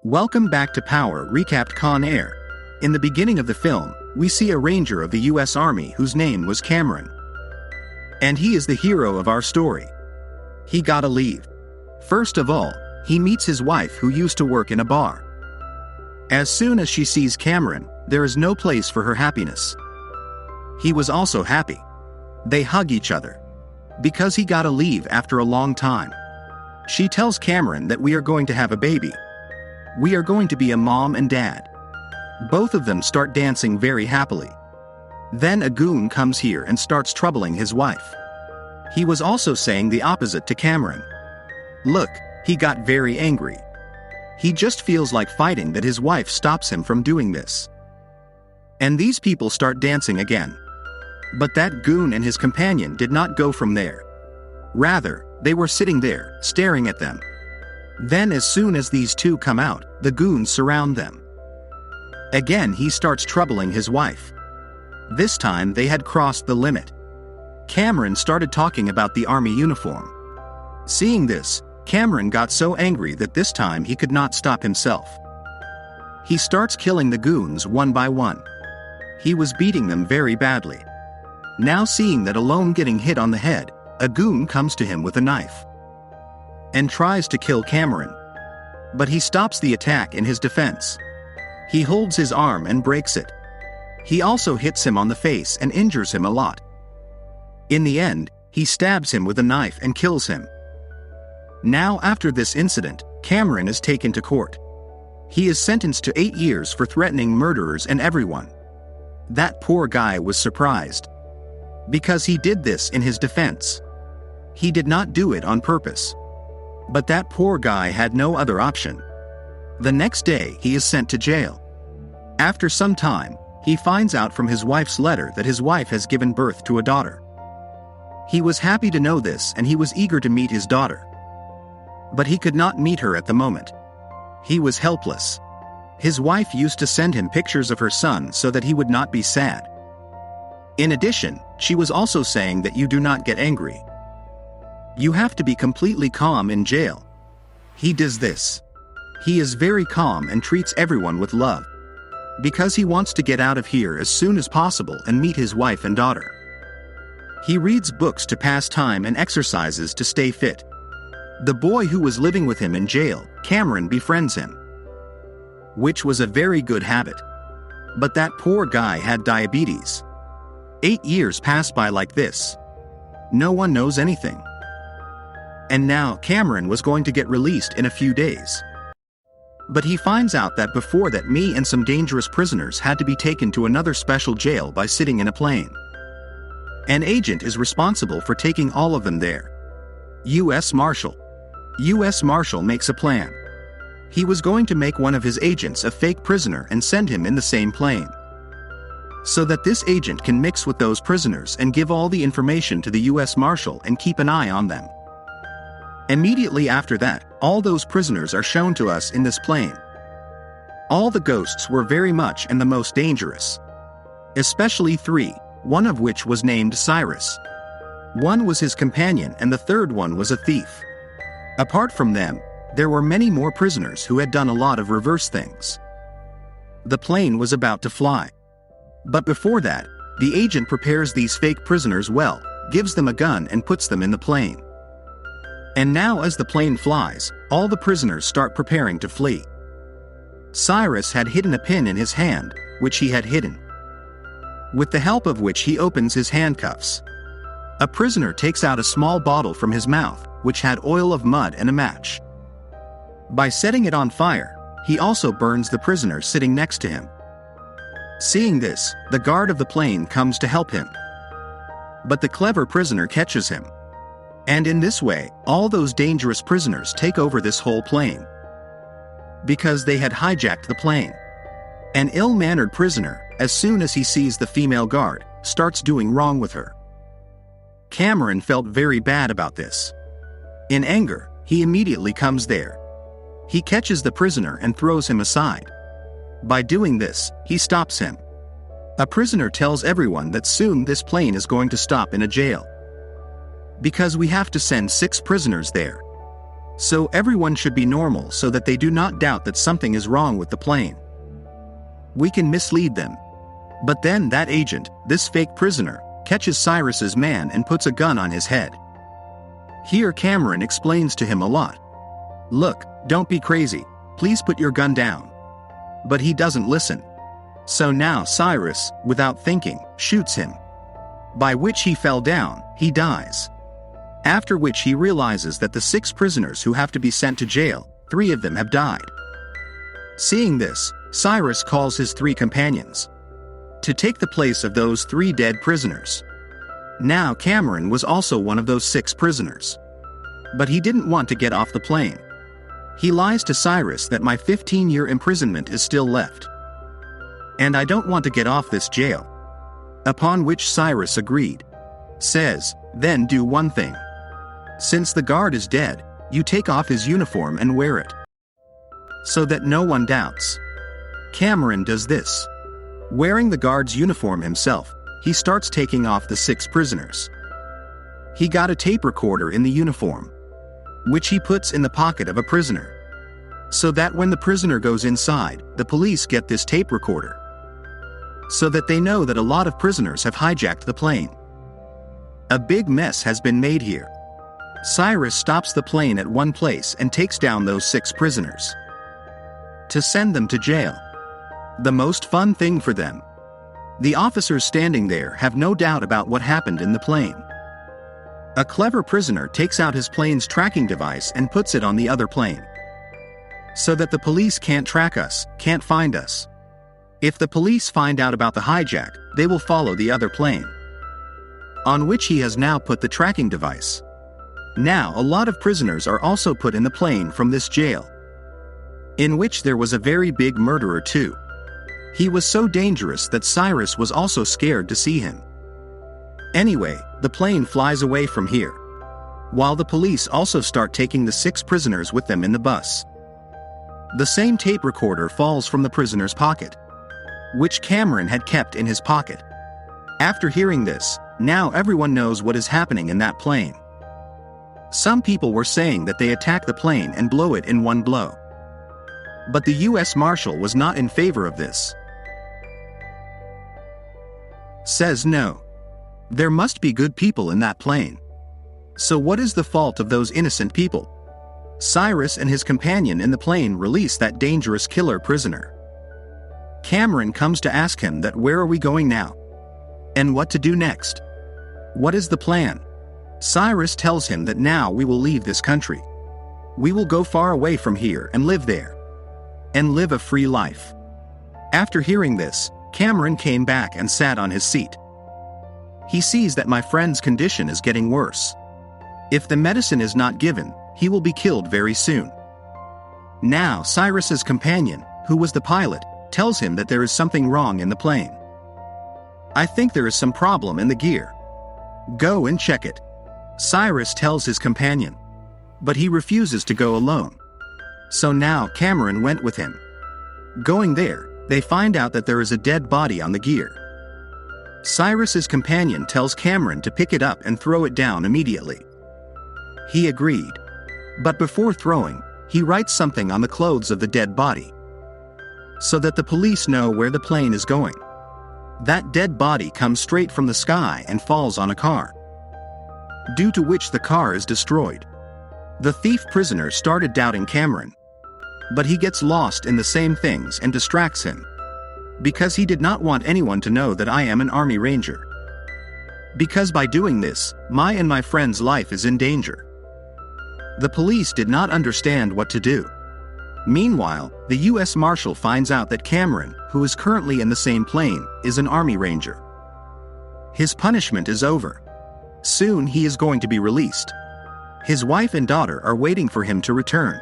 Welcome back to Power Recapped Con Air. In the beginning of the film, we see a ranger of the US Army whose name was Cameron. And he is the hero of our story. He gotta leave. First of all, he meets his wife who used to work in a bar. As soon as she sees Cameron, there is no place for her happiness. He was also happy. They hug each other. Because he gotta leave after a long time. She tells Cameron that we are going to have a baby. We are going to be a mom and dad. Both of them start dancing very happily. Then a goon comes here and starts troubling his wife. He was also saying the opposite to Cameron. Look, he got very angry. He just feels like fighting that his wife stops him from doing this. And these people start dancing again. But that goon and his companion did not go from there. Rather, they were sitting there, staring at them. Then as soon as these two come out, the goons surround them. Again he starts troubling his wife. This time they had crossed the limit. Cameron started talking about the army uniform. Seeing this, Cameron got so angry that this time he could not stop himself. He starts killing the goons one by one. He was beating them very badly. Now seeing that alone getting hit on the head, a goon comes to him with a knife and tries to kill Cameron. But he stops the attack in his defense. He holds his arm and breaks it. He also hits him on the face and injures him a lot. In the end, he stabs him with a knife and kills him. Now after this incident, Cameron is taken to court. He is sentenced to 8 years for threatening murderers and everyone. That poor guy was surprised. Because he did this in his defense. He did not do it on purpose. But that poor guy had no other option. The next day he is sent to jail. After some time, he finds out from his wife's letter that his wife has given birth to a daughter. He was happy to know this and he was eager to meet his daughter. But he could not meet her at the moment. He was helpless. His wife used to send him pictures of her son so that he would not be sad. In addition, she was also saying that you do not get angry. You have to be completely calm in jail. He does this. He is very calm and treats everyone with love. Because he wants to get out of here as soon as possible and meet his wife and daughter. He reads books to pass time and exercises to stay fit. The boy who was living with him in jail, Cameron, befriends him. Which was a very good habit. But that poor guy had diabetes. 8 years passed by like this. No one knows anything. And now Cameron was going to get released in a few days. But he finds out that before that me and some dangerous prisoners had to be taken to another special jail by sitting in a plane. An agent is responsible for taking all of them there. U.S. Marshal. U.S. Marshal makes a plan. He was going to make one of his agents a fake prisoner and send him in the same plane. So that this agent can mix with those prisoners and give all the information to the U.S. Marshal and keep an eye on them. Immediately after that, all those prisoners are shown to us in this plane. All the ghosts were very much and the most dangerous. Especially 3, one of which was named Cyrus. One was his companion and the third one was a thief. Apart from them, there were many more prisoners who had done a lot of reverse things. The plane was about to fly. But before that, the agent prepares these fake prisoners well, gives them a gun and puts them in the plane. And now as the plane flies, all the prisoners start preparing to flee. Cyrus had hidden a pin in his hand, which he had hidden. With the help of which he opens his handcuffs. A prisoner takes out a small bottle from his mouth, which had oil of mud and a match. By setting it on fire, he also burns the prisoner sitting next to him. Seeing this, the guard of the plane comes to help him. But the clever prisoner catches him. And in this way, all those dangerous prisoners take over this whole plane. Because they had hijacked the plane. An ill-mannered prisoner, as soon as he sees the female guard, starts doing wrong with her. Cameron felt very bad about this. In anger, he immediately comes there. He catches the prisoner and throws him aside. By doing this, he stops him. A prisoner tells everyone that soon this plane is going to stop in a jail. Because we have to send 6 prisoners there. So everyone should be normal so that they do not doubt that something is wrong with the plane. We can mislead them. But then that agent, this fake prisoner, catches Cyrus's man and puts a gun on his head. Here Cameron explains to him a lot. Look, don't be crazy, please put your gun down. But he doesn't listen. So now Cyrus, without thinking, shoots him. By which he fell down, he dies. After which he realizes that the 6 prisoners who have to be sent to jail, 3 of them have died. Seeing this, Cyrus calls his 3 companions to take the place of those 3 dead prisoners. Now Cameron was also one of those 6 prisoners. But he didn't want to get off the plane. He lies to Cyrus that my 15-year imprisonment is still left. And I don't want to get off this jail. Upon which Cyrus agreed. Says, then do one thing. Since the guard is dead, you take off his uniform and wear it. So that no one doubts. Cameron does this. Wearing the guard's uniform himself, he starts taking off the 6 prisoners. He got a tape recorder in the uniform, which he puts in the pocket of a prisoner. So that when the prisoner goes inside, the police get this tape recorder. So that they know that a lot of prisoners have hijacked the plane. A big mess has been made here. Cyrus stops the plane at one place and takes down those 6 prisoners to send them to jail. The most fun thing for them. The officers standing there have no doubt about what happened in the plane. A clever prisoner takes out his plane's tracking device and puts it on the other plane. So that the police can't track us, can't find us. If the police find out about the hijack, they will follow the other plane, on which he has now put the tracking device. Now a lot of prisoners are also put in the plane from this jail, in which there was a very big murderer too. He was so dangerous that Cyrus was also scared to see him. Anyway, the plane flies away from here, while the police also start taking the 6 prisoners with them in the bus. The same tape recorder falls from the prisoner's pocket, which Cameron had kept in his pocket. After hearing this, now everyone knows what is happening in that plane. Some people were saying that they attack the plane and blow it in one blow. But the U.S. Marshal was not in favor of this. Says no. There must be good people in that plane. So what is the fault of those innocent people? Cyrus and his companion in the plane release that dangerous killer prisoner. Cameron comes to ask him that where are we going now? And what to do next? What is the plan? Cyrus tells him that now we will leave this country. We will go far away from here and live there. And live a free life. After hearing this, Cameron came back and sat on his seat. He sees that my friend's condition is getting worse. If the medicine is not given, he will be killed very soon. Now Cyrus's companion, who was the pilot, tells him that there is something wrong in the plane. I think there is some problem in the gear. Go and check it. Cyrus tells his companion. But he refuses to go alone. So now Cameron went with him. Going there, they find out that there is a dead body on the gear. Cyrus's companion tells Cameron to pick it up and throw it down immediately. He agreed. But before throwing, he writes something on the clothes of the dead body, so that the police know where the plane is going. That dead body comes straight from the sky and falls on a car, due to which the car is destroyed. The thief prisoner started doubting Cameron, but he gets lost in the same things and distracts him, because he did not want anyone to know that I am an Army Ranger. Because by doing this, my and my friend's life is in danger. The police did not understand what to do. Meanwhile, the U.S. Marshal finds out that Cameron, who is currently in the same plane, is an Army Ranger. His punishment is over. Soon he is going to be released. His wife and daughter are waiting for him to return.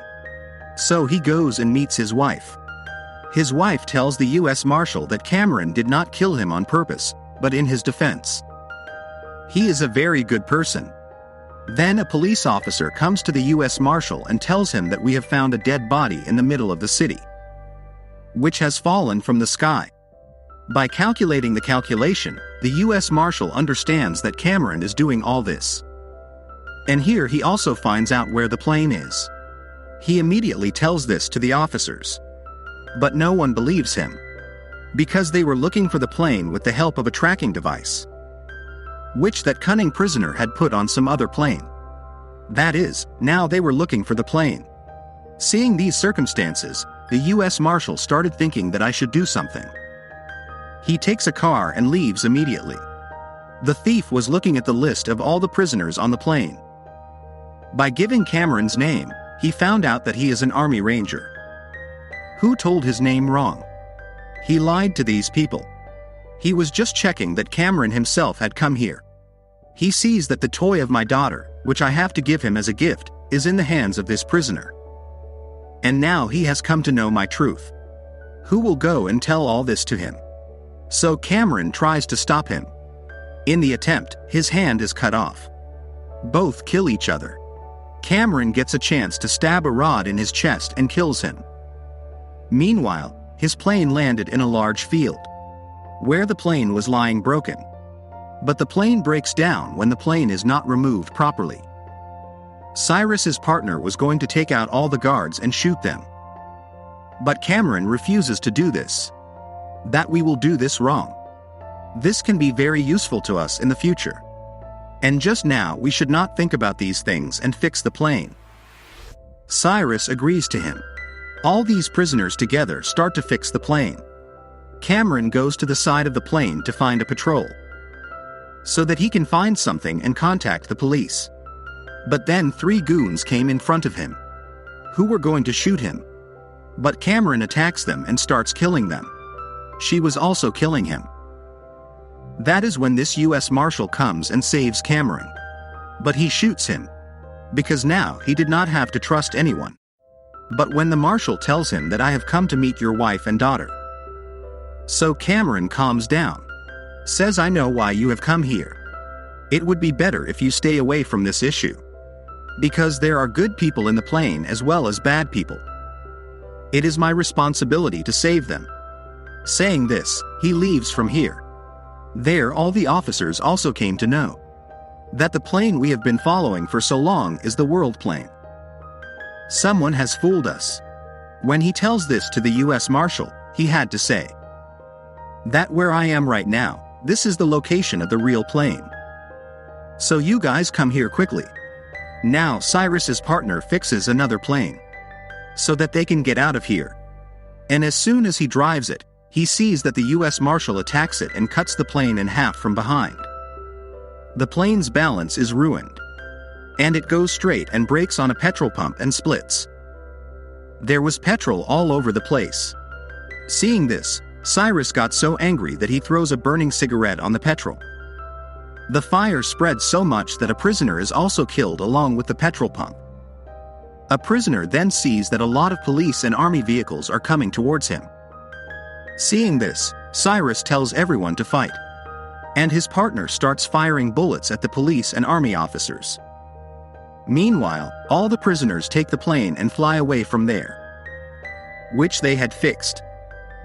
So he goes and meets his wife. His wife tells the U.S. Marshal that Cameron did not kill him on purpose, but in his defense. He is a very good person. Then a police officer comes to the U.S. Marshal and tells him that we have found a dead body in the middle of the city, which has fallen from the sky. By calculating the calculation, the U.S. Marshal understands that Cameron is doing all this. And here he also finds out where the plane is. He immediately tells this to the officers. But no one believes him. Because they were looking for the plane with the help of a tracking device, which that cunning prisoner had put on some other plane. That is, now they were looking for the plane. Seeing these circumstances, the U.S. Marshal started thinking that I should do something. He takes a car and leaves immediately. The thief was looking at the list of all the prisoners on the plane. By giving Cameron's name, he found out that he is an Army Ranger. Who told his name wrong? He lied to these people. He was just checking that Cameron himself had come here. He sees that the toy of my daughter, which I have to give him as a gift, is in the hands of this prisoner. And now he has come to know my truth. Who will go and tell all this to him? So Cameron tries to stop him. In the attempt, his hand is cut off. Both kill each other. Cameron gets a chance to stab a rod in his chest and kills him. Meanwhile, his plane landed in a large field, where the plane was lying broken. But the plane breaks down when the plane is not removed properly. Cyrus's partner was going to take out all the guards and shoot them. But Cameron refuses to do this. That we will do this wrong. This can be very useful to us in the future. And just now we should not think about these things and fix the plane. Cyrus agrees to him. All these prisoners together start to fix the plane. Cameron goes to the side of the plane to find a patrol, so that he can find something and contact the police. But then 3 goons came in front of him, who were going to shoot him. But Cameron attacks them and starts killing them. She was also killing him. That is when this U.S. Marshal comes and saves Cameron. But he shoots him, because now he did not have to trust anyone. But when the Marshal tells him that I have come to meet your wife and daughter, so Cameron calms down, says I know why you have come here. It would be better if you stay away from this issue, because there are good people in the plane as well as bad people. It is my responsibility to save them. Saying this, he leaves from here. There all the officers also came to know that the plane we have been following for so long is the world plane. Someone has fooled us. When he tells this to the U.S. Marshal, he had to say that where I am right now, this is the location of the real plane. So you guys come here quickly. Now Cyrus's partner fixes another plane, so that they can get out of here. And as soon as he drives it, he sees that the U.S. Marshal attacks it and cuts the plane in half from behind. The plane's balance is ruined, and it goes straight and breaks on a petrol pump and splits. There was petrol all over the place. Seeing this, Cyrus got so angry that he throws a burning cigarette on the petrol. The fire spreads so much that a prisoner is also killed along with the petrol pump. A prisoner then sees that a lot of police and army vehicles are coming towards him. Seeing this, Cyrus tells everyone to fight, and his partner starts firing bullets at the police and army officers. Meanwhile, all the prisoners take the plane and fly away from there, which they had fixed.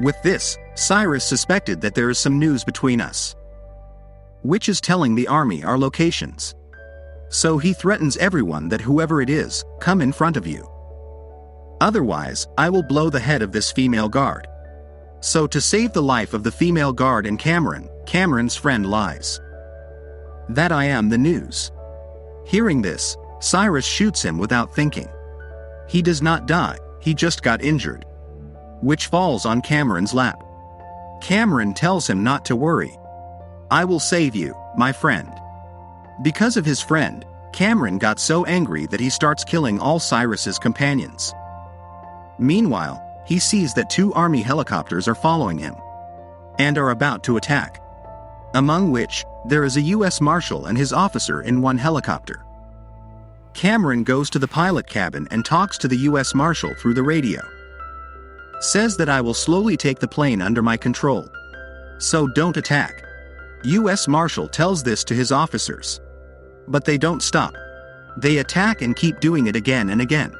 With this, Cyrus suspected that there is some news between us, which is telling the army our locations. So he threatens everyone that whoever it is, come in front of you. Otherwise, I will blow the head of this female guard. So to save the life of the female guard and Cameron's friend lies that I am the news. Hearing this, Cyrus shoots him without thinking. He does not die, he just got injured, which falls on Cameron's lap. Cameron tells him not to worry. I will save you, my friend. Because of his friend, Cameron got so angry that he starts killing all Cyrus's companions. Meanwhile, he sees that 2 army helicopters are following him and are about to attack, among which there is a U.S. Marshal and his officer in one helicopter. Cameron goes to the pilot cabin and talks to the U.S. Marshal through the radio. Says that I will slowly take the plane under my control, so don't attack. U.S. Marshal tells this to his officers, but they don't stop. They attack and keep doing it again and again.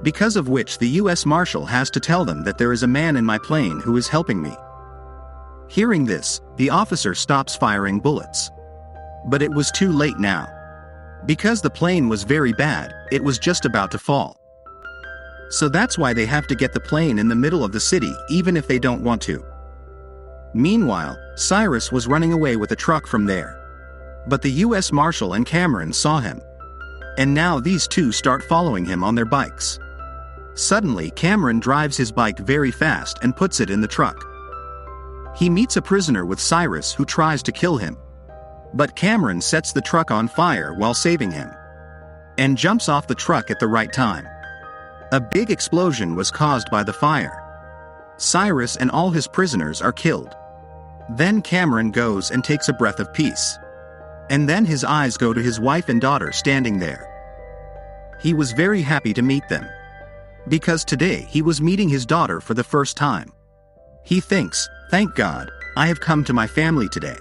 Because of which the U.S. Marshal has to tell them that there is a man in my plane who is helping me. Hearing this, the officer stops firing bullets. But it was too late now. Because the plane was very bad, it was just about to fall. So that's why they have to get the plane in the middle of the city even if they don't want to. Meanwhile, Cyrus was running away with a truck from there. But the US Marshal and Cameron saw him. And now these two start following him on their bikes. Suddenly Cameron drives his bike very fast and puts it in the truck. He meets a prisoner with Cyrus who tries to kill him. But Cameron sets the truck on fire while saving him. And jumps off the truck at the right time. A big explosion was caused by the fire. Cyrus and all his prisoners are killed. Then Cameron goes and takes a breath of peace. And then his eyes go to his wife and daughter standing there. He was very happy to meet them. Because today he was meeting his daughter for the first time. He thinks, "Thank God, I have come to my family today."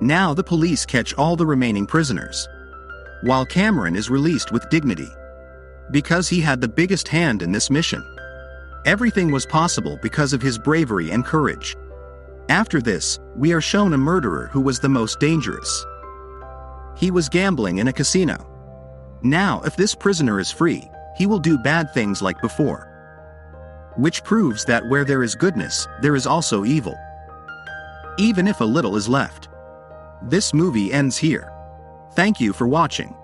Now the police catch all the remaining prisoners. While Cameron is released with dignity. Because he had the biggest hand in this mission. Everything was possible because of his bravery and courage. After this, we are shown a murderer who was the most dangerous. He was gambling in a casino. Now if this prisoner is free, he will do bad things like before. Which proves that where there is goodness, there is also evil. Even if a little is left. This movie ends here. Thank you for watching.